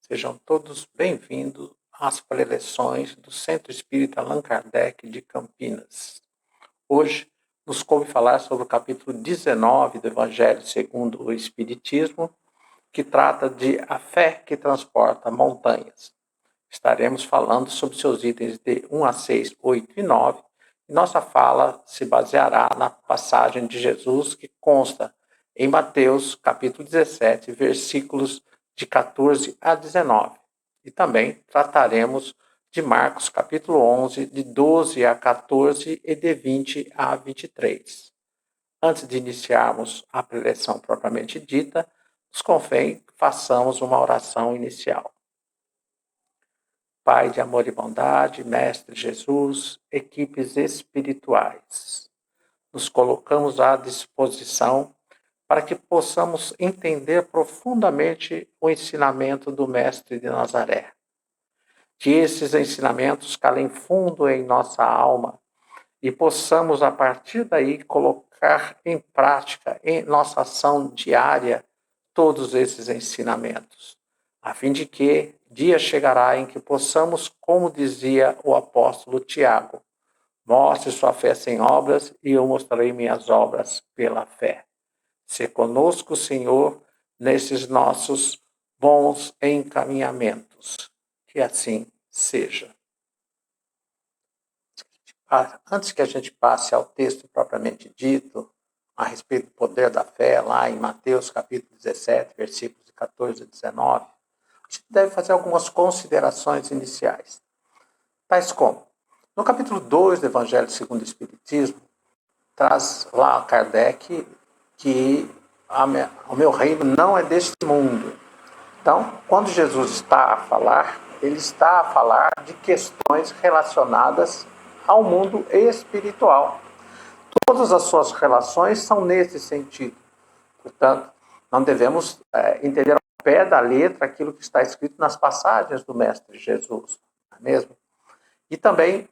Sejam todos bem-vindos às preleções do Centro Espírita Allan Kardec de Campinas. Hoje nos coube falar sobre o capítulo 19 do Evangelho segundo o Espiritismo, que trata de a fé que transporta montanhas. Estaremos falando sobre seus itens de 1 a 6, 8 e 9, e nossa fala se baseará na passagem de Jesus que consta em Mateus, capítulo 17, versículos de 14 a 19. E também trataremos de Marcos, capítulo 11, de 12 a 14 e de 20 a 23. Antes de iniciarmos a preleção propriamente dita, nos convém que façamos uma oração inicial. Pai de amor e bondade, Mestre Jesus, equipes espirituais, nos colocamos à disposição para que possamos entender profundamente o ensinamento do Mestre de Nazaré. Que esses ensinamentos calem fundo em nossa alma e possamos, a partir daí, colocar em prática, em nossa ação diária, todos esses ensinamentos, a fim de que dia chegará em que possamos, como dizia o apóstolo Tiago, mostre sua fé sem obras e eu mostrarei minhas obras pela fé. Se conosco, Senhor, nesses nossos bons encaminhamentos. Que assim seja. Antes que a gente passe ao texto propriamente dito, a respeito do poder da fé, lá em Mateus capítulo 17, versículos de 14 a 19, a gente deve fazer algumas considerações iniciais. Tais como, no capítulo 2 do Evangelho segundo o Espiritismo, traz lá Kardec que o meu reino não é deste mundo. Então, quando Jesus está a falar, ele está a falar de questões relacionadas ao mundo espiritual. Todas as suas relações são nesse sentido. Portanto, não devemos entender ao pé da letra aquilo que está escrito nas passagens do Mestre Jesus, não é mesmo? E também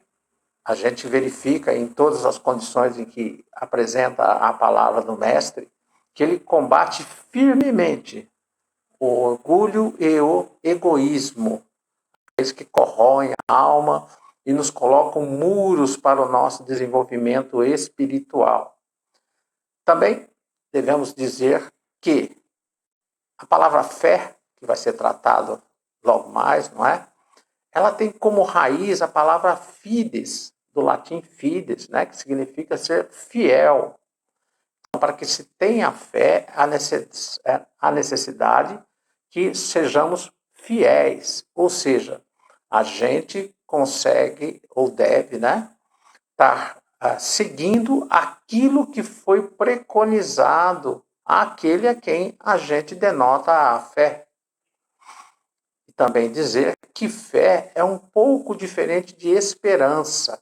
a gente verifica em todas as condições em que apresenta a palavra do Mestre, que ele combate firmemente o orgulho e o egoísmo, aqueles que corroem a alma e nos colocam muros para o nosso desenvolvimento espiritual. Também devemos dizer que a palavra fé, que vai ser tratado logo mais, não é? Ela tem como raiz a palavra fides, do latim fides, né? Que significa ser fiel. Então, para que se tenha fé, há necessidade que sejamos fiéis, ou seja, a gente consegue ou deve, né, estar seguindo aquilo que foi preconizado àquele a quem a gente denota a fé. E também dizer que fé é um pouco diferente de esperança.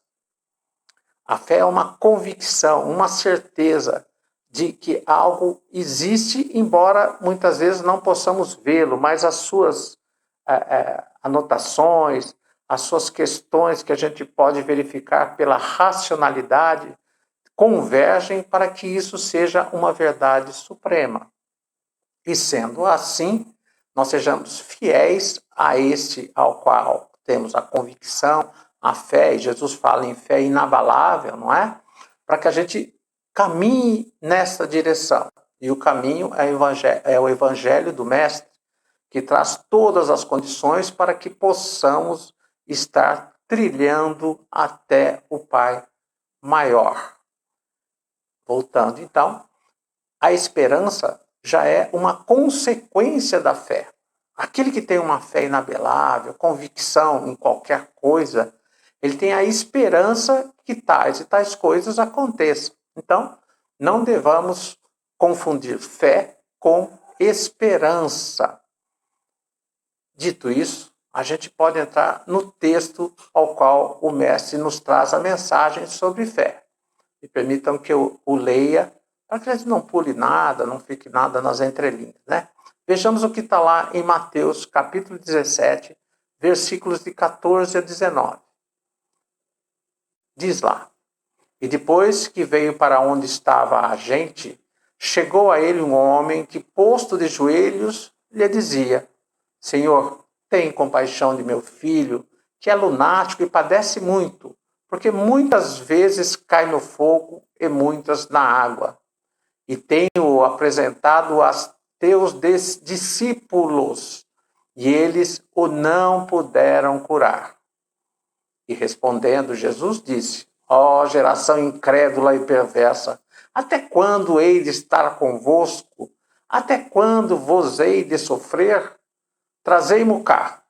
A fé é uma convicção, uma certeza de que algo existe, embora muitas vezes não possamos vê-lo, mas as suas anotações, as suas questões que a gente pode verificar pela racionalidade, convergem para que isso seja uma verdade suprema. E sendo assim, nós sejamos fiéis a este ao qual temos a convicção, a fé, e Jesus fala em fé inabalável, não é? Para que a gente caminhe nessa direção. E o caminho é o Evangelho do Mestre, que traz todas as condições para que possamos estar trilhando até o Pai maior. Voltando, então, a esperança já é uma consequência da fé. Aquele que tem uma fé inabelável, convicção em qualquer coisa, ele tem a esperança que tais e tais coisas aconteçam. Então, não devamos confundir fé com esperança. Dito isso, a gente pode entrar no texto ao qual o Mestre nos traz a mensagem sobre fé. Me permitam que eu o leia, para que a gente não pule nada, não fique nada nas entrelinhas, né? Vejamos o que está lá em Mateus, capítulo 17, versículos de 14 a 19. Diz lá, e depois que veio para onde estava a gente, chegou a ele um homem que, posto de joelhos, lhe dizia, Senhor, tem compaixão de meu filho, que é lunático e padece muito, porque muitas vezes cai no fogo e muitas na água. E tenho apresentado a teus discípulos, e eles o não puderam curar. E respondendo, Jesus disse: ó geração incrédula e perversa, até quando hei de estar convosco? Até quando vos hei de sofrer? Trazei-mo cá.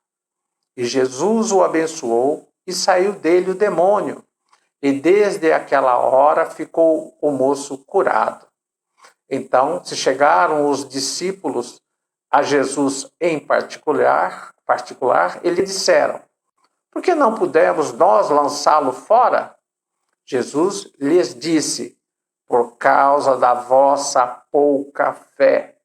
E Jesus o abençoou e saiu dele o demônio. E desde aquela hora ficou o moço curado. Então se chegaram os discípulos a Jesus em particular, e lhe disseram: por que não pudemos nós lançá-lo fora? Jesus lhes disse: por causa da vossa pouca fé.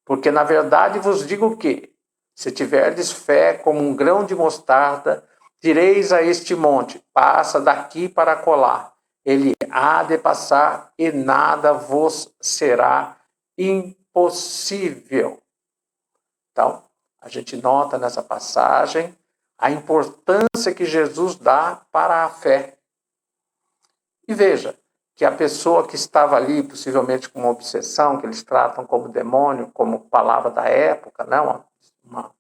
Porque na verdade vos digo que, se tiverdes fé como um grão de mostarda, direis a este monte: passa daqui para acolá. Ele há de passar e nada vos será impossível. Então, a gente nota nessa passagem a importância que Jesus dá para a fé. E veja que a pessoa que estava ali, possivelmente com uma obsessão, que eles tratam como demônio, como palavra da época, né? uma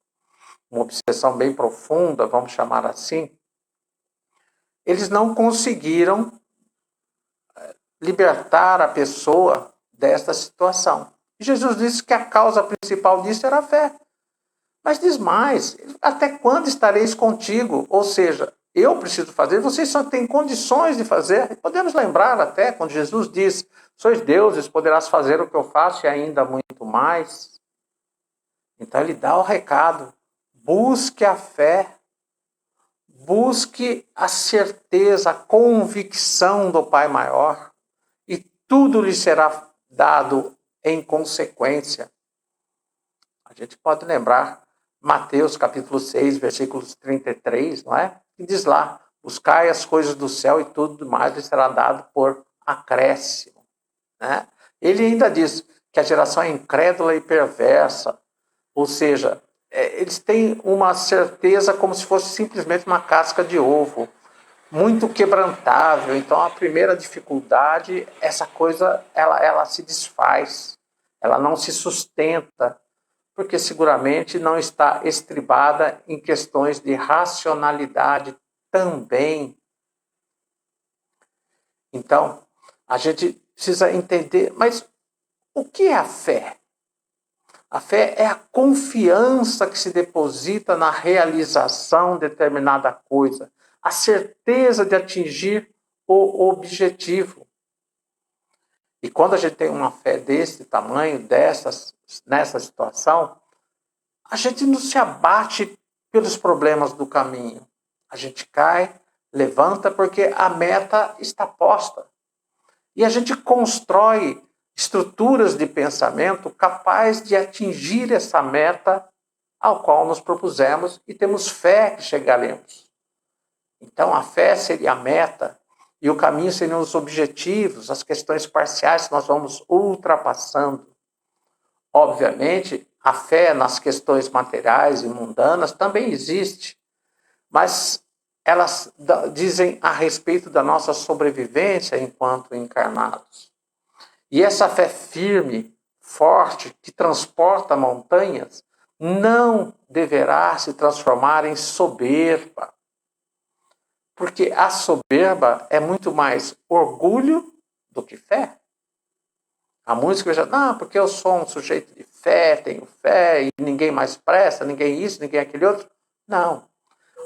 obsessão bem profunda, vamos chamar assim, eles não conseguiram libertar a pessoa desta situação. E Jesus disse que a causa principal disso era a fé. Mas diz mais: até quando estareis contigo? Ou seja, eu preciso fazer, vocês só têm condições de fazer. Podemos lembrar até quando Jesus diz: sois deuses, poderás fazer o que eu faço e ainda muito mais. Então ele dá o recado: busque a fé, busque a certeza, a convicção do Pai maior, e tudo lhe será dado em consequência. A gente pode lembrar Mateus capítulo 6, versículos 33, não é? Que diz lá: buscai as coisas do céu e tudo mais lhe será dado por acréscimo. Né? Ele ainda diz que a geração é incrédula e perversa, ou seja, eles têm uma certeza como se fosse simplesmente uma casca de ovo, muito quebrantável. Então a primeira dificuldade, essa coisa, ela se desfaz, ela não se sustenta, porque seguramente não está estribada em questões de racionalidade também. Então, a gente precisa entender, mas o que é a fé? A fé é a confiança que se deposita na realização de determinada coisa, a certeza de atingir o objetivo. E quando a gente tem uma fé desse tamanho, nessa situação, a gente não se abate pelos problemas do caminho. A gente cai, levanta, porque a meta está posta. E a gente constrói estruturas de pensamento capazes de atingir essa meta ao qual nos propusemos e temos fé que chegaremos. Então, a fé seria a meta e o caminho seriam os objetivos, as questões parciais que nós vamos ultrapassando. Obviamente, a fé nas questões materiais e mundanas também existe, mas elas dizem a respeito da nossa sobrevivência enquanto encarnados. E essa fé firme, forte, que transporta montanhas, não deverá se transformar em soberba. Porque a soberba é muito mais orgulho do que fé. A música já, não, porque eu sou um sujeito de fé, tenho fé, e ninguém mais presta, ninguém isso, ninguém aquele outro. Não.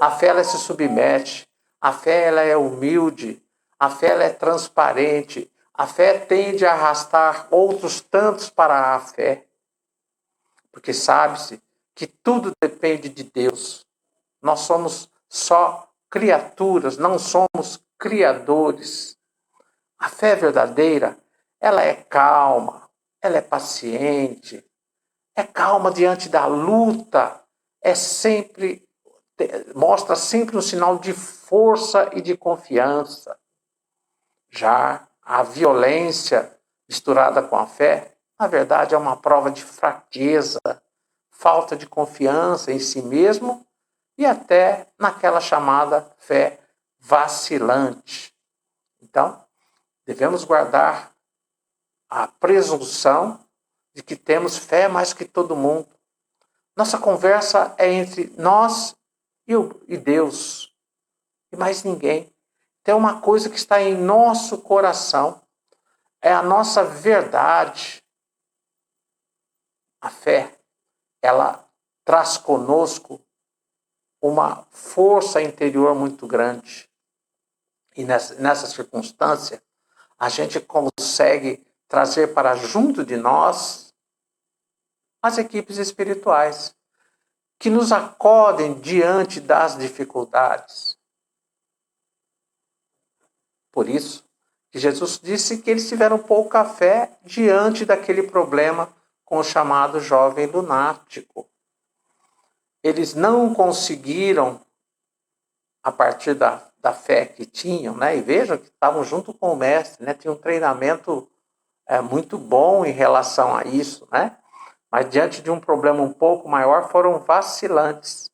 A fé, ela se submete. A fé, ela é humilde. A fé, ela é transparente. A fé tende a arrastar outros tantos para a fé. Porque sabe-se que tudo depende de Deus. Nós somos só criaturas, não somos criadores. A fé verdadeira, ela é calma, ela é paciente, é calma diante da luta, mostra sempre um sinal de força e de confiança. Já a violência misturada com a fé, na verdade é uma prova de fraqueza, falta de confiança em si mesmo e até naquela chamada fé vacilante. Então, devemos guardar a presunção de que temos fé mais que todo mundo. Nossa conversa é entre nós e Deus, e mais ninguém. Tem uma coisa que está em nosso coração, é a nossa verdade. A fé, ela traz conosco uma força interior muito grande. E nessa circunstância, a gente consegue trazer para junto de nós as equipes espirituais, que nos acodem diante das dificuldades. Por isso, que Jesus disse que eles tiveram pouca fé diante daquele problema com o chamado jovem lunático. Eles não conseguiram, a partir da fé que tinham, né? E vejam que estavam junto com o mestre, né? Tinha um treinamento muito bom em relação a isso, né? Mas diante de um problema um pouco maior, foram vacilantes.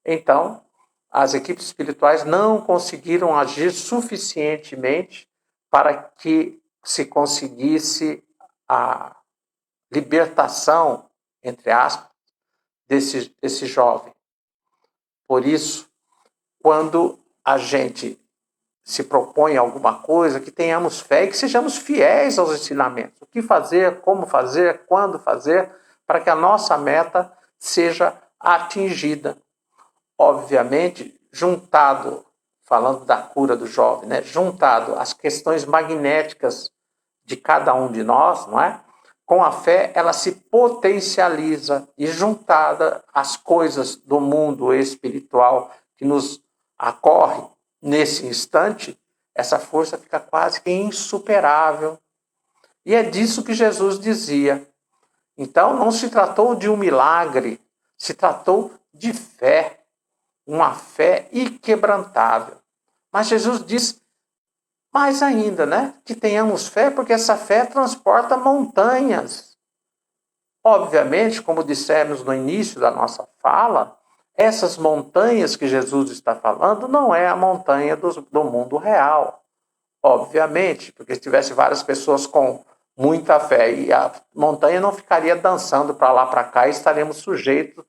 Então, as equipes espirituais não conseguiram agir suficientemente para que se conseguisse a libertação, entre aspas, desse jovem. Por isso, quando a gente se propõe alguma coisa, que tenhamos fé e que sejamos fiéis aos ensinamentos. O que fazer, como fazer, quando fazer, para que a nossa meta seja atingida. Obviamente, juntado, falando da cura do jovem, né? Juntado às questões magnéticas de cada um de nós, não é? Com a fé, ela se potencializa e juntada às coisas do mundo espiritual que nos ocorre nesse instante, essa força fica quase que insuperável. E é disso que Jesus dizia. Então, não se tratou de um milagre, se tratou de fé, uma fé inquebrantável. Mas Jesus diz mais ainda, né? Que tenhamos fé, porque essa fé transporta montanhas. Obviamente, como dissemos no início da nossa fala, essas montanhas que Jesus está falando não é a montanha do mundo real. Obviamente, porque se tivesse várias pessoas com muita fé e a montanha não ficaria dançando para lá para cá e estaremos sujeitos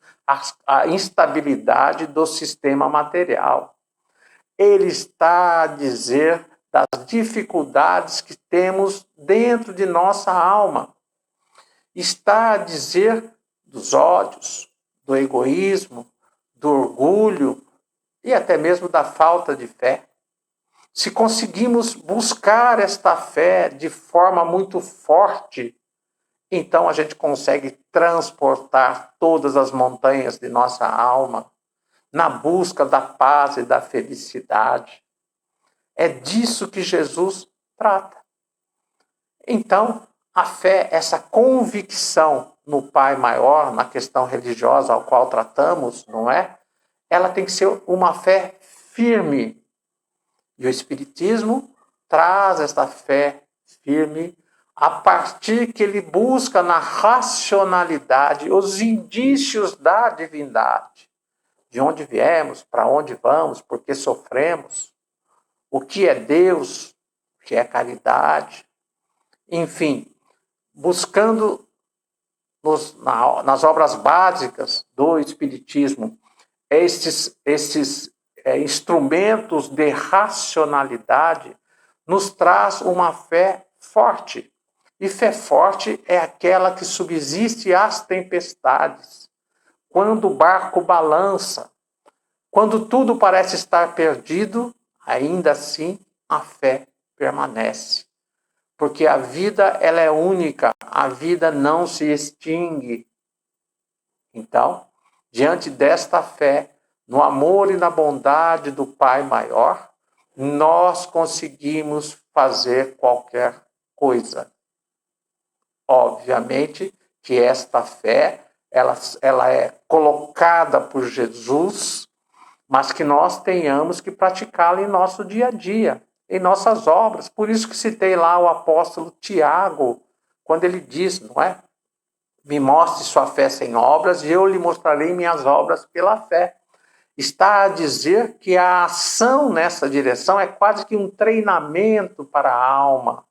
à instabilidade do sistema material. Ele está a dizer das dificuldades que temos dentro de nossa alma. Está a dizer dos ódios, do egoísmo, do orgulho e até mesmo da falta de fé. Se conseguimos buscar esta fé de forma muito forte, então a gente consegue transportar todas as montanhas de nossa alma na busca da paz e da felicidade. É disso que Jesus trata. Então, a fé, essa convicção no Pai maior, na questão religiosa ao qual tratamos, não é? Ela tem que ser uma fé firme. E o Espiritismo traz esta fé firme a partir que ele busca na racionalidade os indícios da divindade. De onde viemos, para onde vamos, por que sofremos, o que é Deus, o que é caridade. Enfim, buscando nas obras básicas do Espiritismo estes instrumentos de racionalidade, nos traz uma fé forte. E fé forte é aquela que subsiste às tempestades, quando o barco balança, quando tudo parece estar perdido, ainda assim a fé permanece. Porque a vida ela é única, a vida não se extingue. Então, diante desta fé, no amor e na bondade do Pai maior, nós conseguimos fazer qualquer coisa. Obviamente que esta fé, ela é colocada por Jesus, mas que nós tenhamos que praticá-la em nosso dia a dia, em nossas obras. Por isso que citei lá o apóstolo Tiago, quando ele diz, não é? Me mostre sua fé sem obras e eu lhe mostrarei minhas obras pela fé. está a dizer que a ação nessa direção é quase que um treinamento para a alma,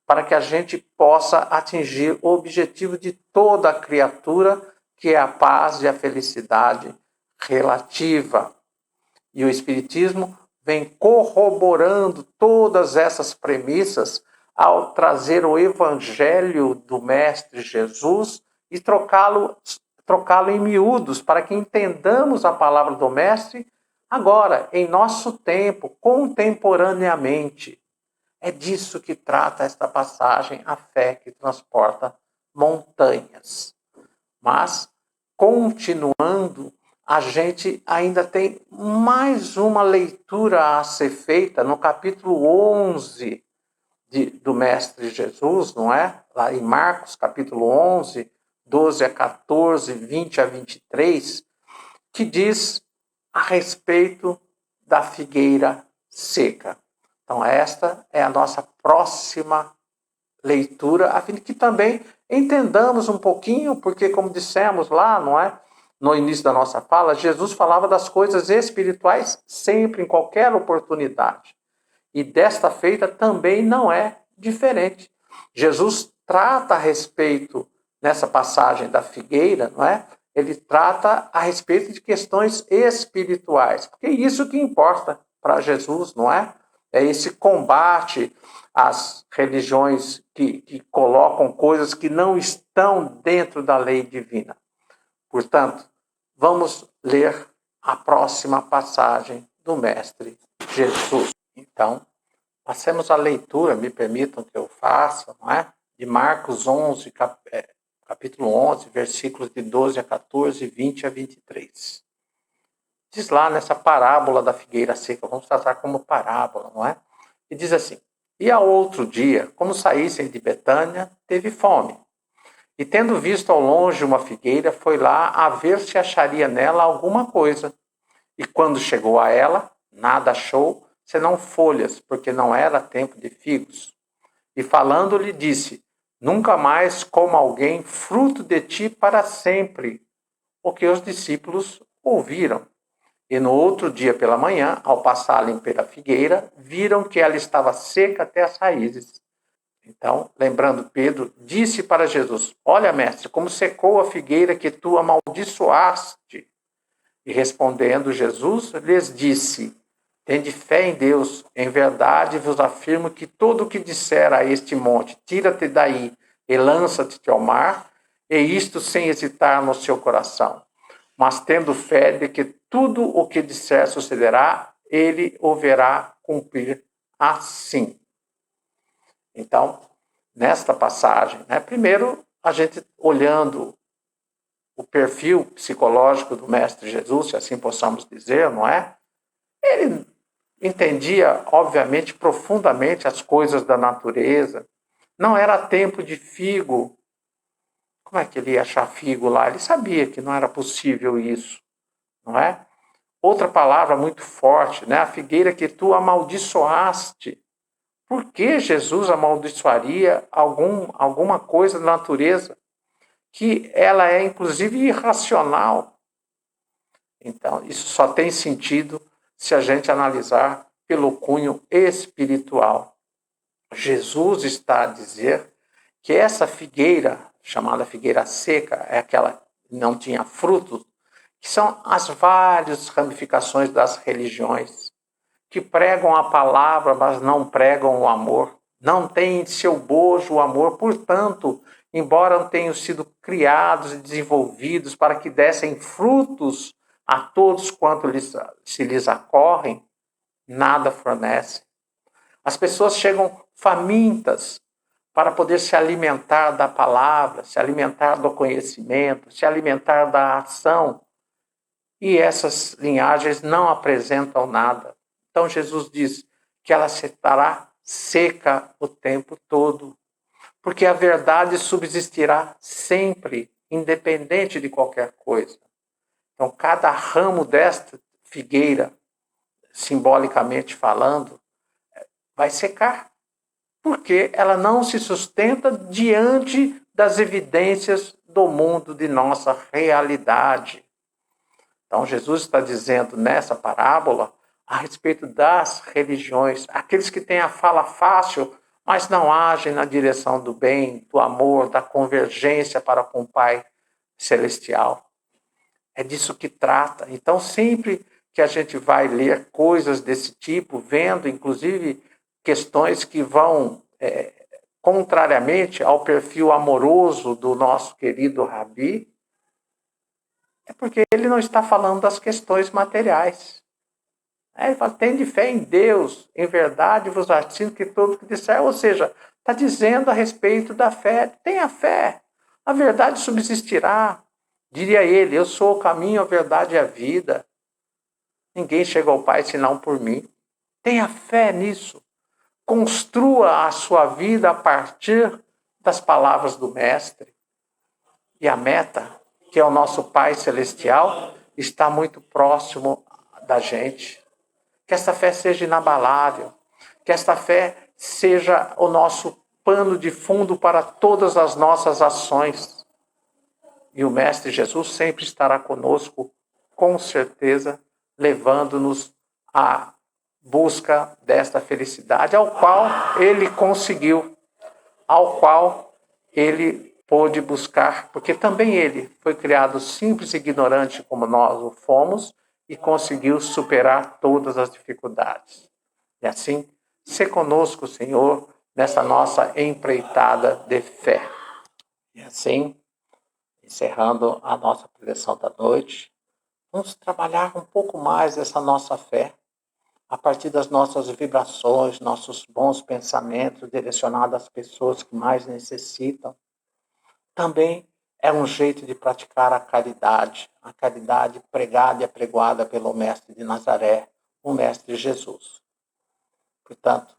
para que a gente possa atingir o objetivo de toda a criatura, que é a paz e a felicidade relativa. E o Espiritismo vem corroborando todas essas premissas ao trazer o Evangelho do Mestre Jesus e trocá-lo em miúdos, para que entendamos a palavra do Mestre agora, em nosso tempo, contemporaneamente. É disso que trata esta passagem, a fé que transporta montanhas. Mas, continuando, a gente ainda tem mais uma leitura a ser feita no capítulo 11 do Mestre Jesus, não é? Lá em Marcos, capítulo 11, 12 a 14, 20 a 23, que diz a respeito da figueira seca. Então, esta é a nossa próxima leitura, a fim de que também entendamos um pouquinho, porque, como dissemos lá, não é? No início da nossa fala, Jesus falava das coisas espirituais sempre, em qualquer oportunidade. E desta feita também não é diferente. Jesus trata a respeito, nessa passagem da figueira, não é? Ele trata a respeito de questões espirituais, porque é isso que importa para Jesus, não é? É esse combate às religiões que colocam coisas que não estão dentro da lei divina. Portanto, vamos ler a próxima passagem do Mestre Jesus. Então, passemos a leitura, me permitam que eu faça, não é? De Marcos 11, capítulo 11, versículos de 12 a 14, 20 a 23. Diz lá nessa parábola da figueira seca, vamos tratar como parábola, não é? E diz assim: E ao outro dia, como saíssem de Betânia, teve fome. E tendo visto ao longe uma figueira, foi lá a ver se acharia nela alguma coisa. E quando chegou a ela, nada achou, senão folhas, porque não era tempo de figos. E falando-lhe, disse: Nunca mais coma alguém fruto de ti para sempre. O que os discípulos ouviram. E no outro dia pela manhã, ao passarem pela figueira, viram que ela estava seca até as raízes. Então, lembrando, Pedro disse para Jesus: Olha, mestre, como secou a figueira que tu amaldiçoaste. E respondendo Jesus, lhes disse: Tende fé em Deus, em verdade vos afirmo que todo o que disser a este monte, tira-te daí e lança-te ao mar, e isto sem hesitar no seu coração. Mas tendo fé de que tudo o que disser sucederá, ele o verá cumprir assim. Então, nesta passagem, né, primeiro a gente olhando o perfil psicológico do Mestre Jesus, se assim possamos dizer, não é? Ele entendia, obviamente, profundamente as coisas da natureza. Não era tempo de figo. Como é que ele ia achar figo lá? Ele sabia que não era possível isso, não é? Outra palavra muito forte, né? A figueira que tu amaldiçoaste. Por que Jesus amaldiçoaria alguma coisa da natureza que ela é, inclusive, irracional? Então, isso só tem sentido se a gente analisar pelo cunho espiritual. Jesus está a dizer que essa figueira, chamada figueira seca, é aquela que não tinha frutos, que são as várias ramificações das religiões, que pregam a palavra, mas não pregam o amor, não têm em seu bojo o amor, portanto, embora tenham sido criados e desenvolvidos para que dessem frutos a todos quanto se lhes acorrem, nada fornece. As pessoas chegam famintas para poder se alimentar da palavra, se alimentar do conhecimento, se alimentar da ação, e essas linhagens não apresentam nada. Então Jesus diz que ela estará seca o tempo todo, porque a verdade subsistirá sempre, independente de qualquer coisa. Então, cada ramo desta figueira, simbolicamente falando, vai secar, porque ela não se sustenta diante das evidências do mundo de nossa realidade. Então, Jesus está dizendo nessa parábola a respeito das religiões, aqueles que têm a fala fácil, mas não agem na direção do bem, do amor, da convergência para com o Pai Celestial. É disso que trata. Então, sempre que a gente vai ler coisas desse tipo, vendo, inclusive, questões que vão contrariamente ao perfil amoroso do nosso querido Rabi, é porque ele não está falando das questões materiais. Ele fala, tende fé em Deus, em verdade vos assino que tudo que disser. Ou seja, está dizendo a respeito da fé. Tenha fé, a verdade subsistirá. Diria ele, eu sou o caminho, a verdade e a vida. Ninguém chega ao Pai senão por mim. Tenha fé nisso. Construa a sua vida a partir das palavras do Mestre. E a meta, que é o nosso Pai Celestial, está muito próximo da gente. Que esta fé seja inabalável. Que esta fé seja o nosso pano de fundo para todas as nossas ações. E o Mestre Jesus sempre estará conosco, com certeza, levando-nos à busca desta felicidade, ao qual ele conseguiu, ao qual ele pôde buscar, porque também ele foi criado simples e ignorante como nós o fomos e conseguiu superar todas as dificuldades. E assim, se conosco, Senhor, nessa nossa empreitada de fé. E assim, encerrando a nossa preleção da noite, vamos trabalhar um pouco mais essa nossa fé, a partir das nossas vibrações, nossos bons pensamentos direcionados às pessoas que mais necessitam. Também é um jeito de praticar a caridade pregada e apregoada pelo Mestre de Nazaré, o Mestre Jesus. Portanto,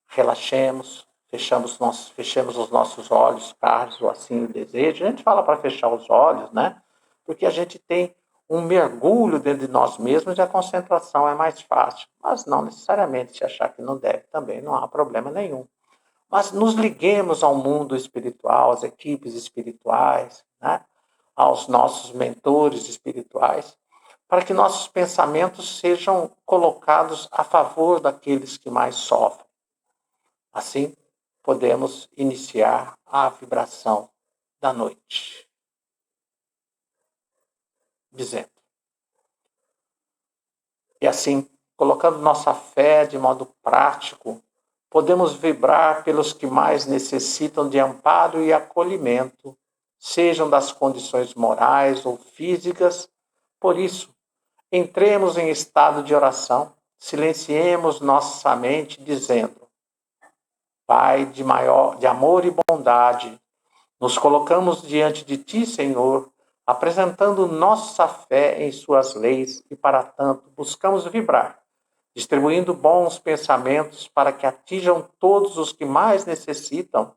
relaxemos, fechemos os nossos olhos, caso assim o deseje. A gente fala para fechar os olhos, né? Porque a gente tem um mergulho dentro de nós mesmos e a concentração é mais fácil. Mas não necessariamente se achar que não deve também, não há problema nenhum. Mas nos liguemos ao mundo espiritual, às equipes espirituais, né? Aos nossos mentores espirituais, para que nossos pensamentos sejam colocados a favor daqueles que mais sofrem. Assim, podemos iniciar a vibração da noite, dizendo. E assim, colocando nossa fé de modo prático, podemos vibrar pelos que mais necessitam de amparo e acolhimento, sejam das condições morais ou físicas. Por isso, entremos em estado de oração, silenciemos nossa mente dizendo: Pai de amor e bondade, nos colocamos diante de Ti, Senhor, apresentando nossa fé em Suas leis e, para tanto, buscamos vibrar, distribuindo bons pensamentos para que atinjam todos os que mais necessitam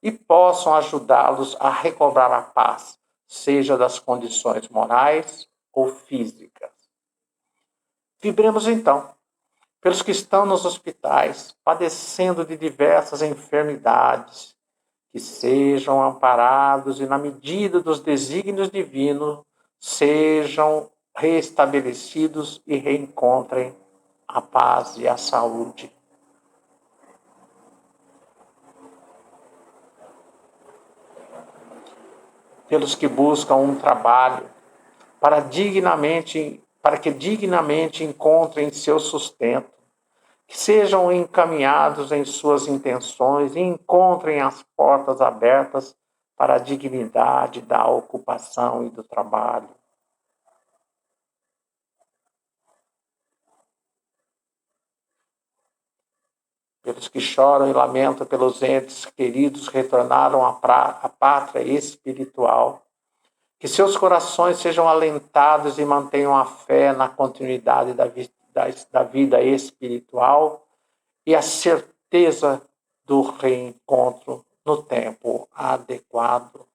e possam ajudá-los a recobrar a paz, seja das condições morais ou físicas. Vibremos então pelos que estão nos hospitais, padecendo de diversas enfermidades, que sejam amparados e, na medida dos desígnios divinos, sejam restabelecidos e reencontrem a paz e a saúde. Pelos que buscam um trabalho para que dignamente encontrem seu sustento, que sejam encaminhados em suas intenções e encontrem as portas abertas para a dignidade da ocupação e do trabalho. Pelos que choram e lamentam pelos entes queridos retornaram à pátria espiritual, que seus corações sejam alentados e mantenham a fé na continuidade da vida espiritual e a certeza do reencontro no tempo adequado.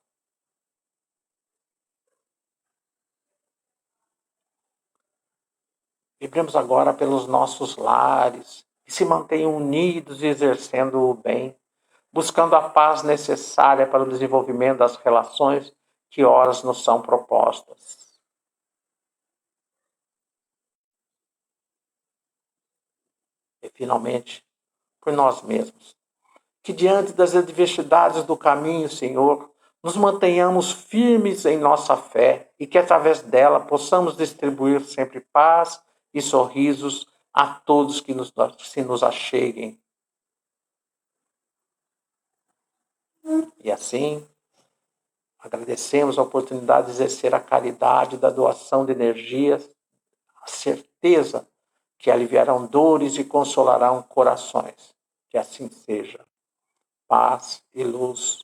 Vibremos agora pelos nossos lares, que se mantenham unidos e exercendo o bem, buscando a paz necessária para o desenvolvimento das relações que horas nos são propostas. finalmente, por nós mesmos. Que diante das adversidades do caminho, Senhor, nos mantenhamos firmes em nossa fé e que através dela possamos distribuir sempre paz e sorrisos a todos que se nos acheguem. E assim, agradecemos a oportunidade de exercer a caridade da doação de energias, a certeza que aliviarão dores e consolarão corações. Que assim seja. Paz e luz